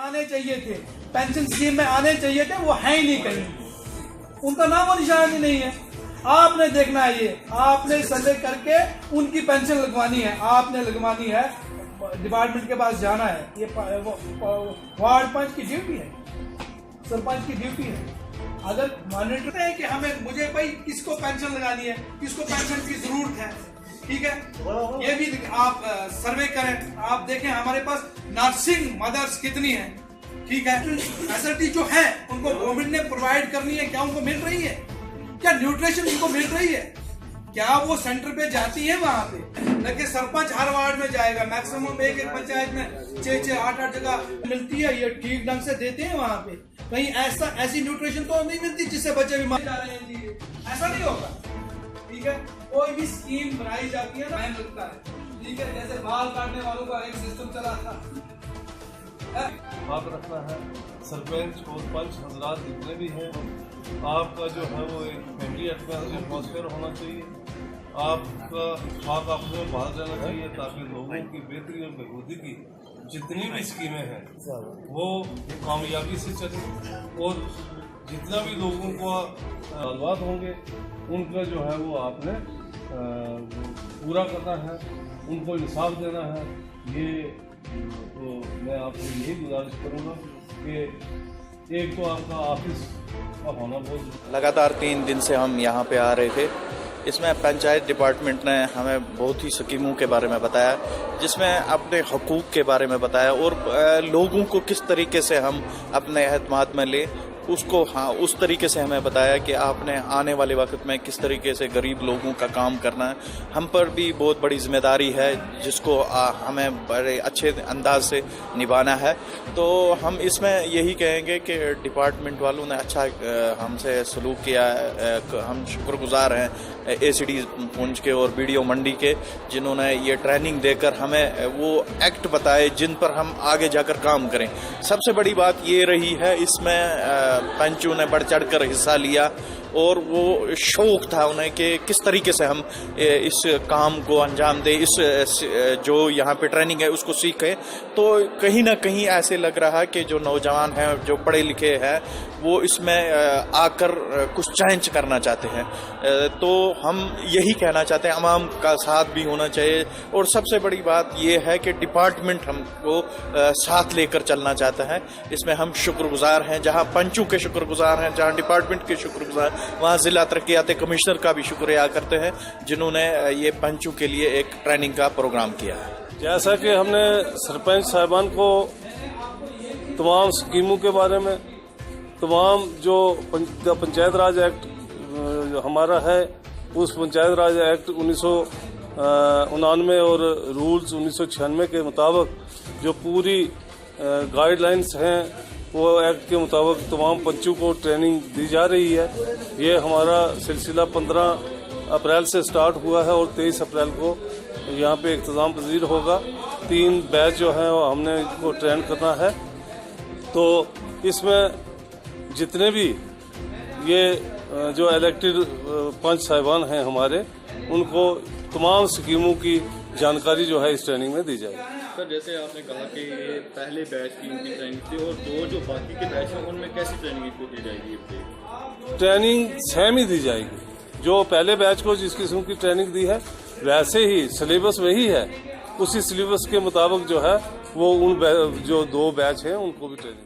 आने चाहिए थे, पेंशन स्कीम में आने चाहिए थे, वो है ही नहीं कहीं, उनका नाम और निशान ही नहीं है। आपने देखना है, ये आपने सर्वे करके उनकी पेंशन लगवानी है, आपने लगवानी है, डिपार्टमेंट के पास जाना है। ये वार्ड पंच की ड्यूटी है, सरपंच की ड्यूटी है। अगर मॉनिटर है कि हमें मुझे भाई किसको पेंशन लगानी है, किसको पेंशन की जरूरत है, ठीक है, ये भी आप सर्वे करें, आप देखें हमारे पास नर्सिंग मदर्स कितनी है, ठीक है, फैसिलिटी जो है उनको गवर्नमेंट ने प्रोवाइड करनी है, क्या उनको मिल रही है, क्या न्यूट्रिशन उनको मिल रही है, क्या वो सेंटर पे जाती है वहां पे, लेकिन सरपंच हर वार्ड में जाएगा, मैक्सिमम एक पंचायत में 6-6, 8-8 जगह मिलती है, ये ठीक ढंग से देते हैं वहां पे, कहीं ऐसी न्यूट्रिशन तो नहीं मिलती जिससे बच्चे बीमार जा रहे हैं जी, ऐसा नहीं होगा, ठीक है। कोई भी स्कीम बनाई जाती है ना, टाइम लगता है, ठीक है, जैसे बाल काटने वालों का एक सिस्टम चला था, बात रखना है सरपंच और पंच हजरात जितने भी हैं, आपका जो है वो एक फैमिली एटमॉस्फेयर होना चाहिए, आपका इत्तेफाक आपस में बाहर जाना चाहिए, ताकि लोगों की बेहतरी और बहबूदी की जितनी भी स्कीमें हैं वो कामयाबी से चले, और जितना भी लोगों को मालूमात होंगे उनका जो है वो आपने पूरा करना है, उनको इंसाफ देना है। ये तो मैं आपसे यही गुजारिश करूँगा कि एक तो आपका ऑफिस का होना बहुत, लगातार 3 दिन से हम यहाँ पे आ रहे थे। इसमें पंचायत डिपार्टमेंट ने हमें बहुत ही स्कीमों के बारे में बताया, जिसमें अपने हकूक़ के बारे में बताया और लोगों को किस तरीके से हम अपने एहतमाद में लें उसको, हाँ, उस तरीके से हमें बताया कि आपने आने वाले वक्त में किस तरीके से गरीब लोगों का काम करना है। हम पर भी बहुत बड़ी जिम्मेदारी है जिसको हमें बड़े अच्छे अंदाज से निभाना है। तो हम इसमें यही कहेंगे कि डिपार्टमेंट वालों ने अच्छा हमसे सलूक किया है, हम शुक्रगुजार हैं ACD पुंछ के और BDO मंडी के, जिन्होंने ये ट्रेनिंग देकर हमें वो एक्ट बताए जिन पर हम आगे जाकर काम करें। सबसे बड़ी बात ये रही है, इसमें पंचों ने बढ़ चढ़ कर हिस्सा लिया और वो शौक था उन्हें कि किस तरीके से हम इस काम को अंजाम दें, इस जो यहाँ पे ट्रेनिंग है उसको सीखें। तो कहीं ना कहीं ऐसे लग रहा है कि जो नौजवान हैं, जो पढ़े लिखे हैं, वो इसमें आकर कुछ चेंज करना चाहते हैं। तो हम यही कहना चाहते हैं, अवाम का साथ भी होना चाहिए, और सबसे बड़ी बात यह है कि डिपार्टमेंट हमको साथ लेकर चलना चाहता है। इसमें हम शुक्रगुजार हैं, जहाँ पंचों के शुक्रगुजार हैं, जहाँ डिपार्टमेंट के शुक्रगुजार, वहाँ जिला तरक्याती कमिश्नर का भी शुक्रिया करते हैं जिन्होंने ये पंचों के लिए एक ट्रेनिंग का प्रोग्राम किया है। जैसा कि हमने सरपंच साहिबान को तमाम स्कीमों के बारे में, तमाम जो पंचायत राज एक्ट जो हमारा है, उस पंचायत राज एक्ट 1999 और रूल्स 1996 के मुताबिक जो पूरी गाइडलाइंस हैं, वो एक्ट के मुताबिक तमाम पंचों को ट्रेनिंग दी जा रही है। ये हमारा सिलसिला 15 अप्रैल से स्टार्ट हुआ है और 23 अप्रैल को यहाँ पे इख्तिताम पजीर होगा। 3 बैच जो है हमने इनको ट्रेन करना है। तो इसमें जितने भी ये जो इलेक्टेड पंच साहिबान हैं हमारे, उनको तमाम स्कीमों की जानकारी जो है इस ट्रेनिंग में दी जाएगी। सर, जैसे आपने कहा कि ये पहले बैच की उनकी ट्रेनिंग थी और 2 जो बाकी के बैच हैं उनमें कैसी ट्रेनिंग इनको दी जाएगी? ट्रेनिंग सेम ही दी जाएगी। जो पहले बैच को जिस किस्म की ट्रेनिंग दी है वैसे ही सिलेबस वही है, उसी सिलेबस के मुताबिक जो है वो उन जो 2 बैच हैं उनको भी ट्रेनिंग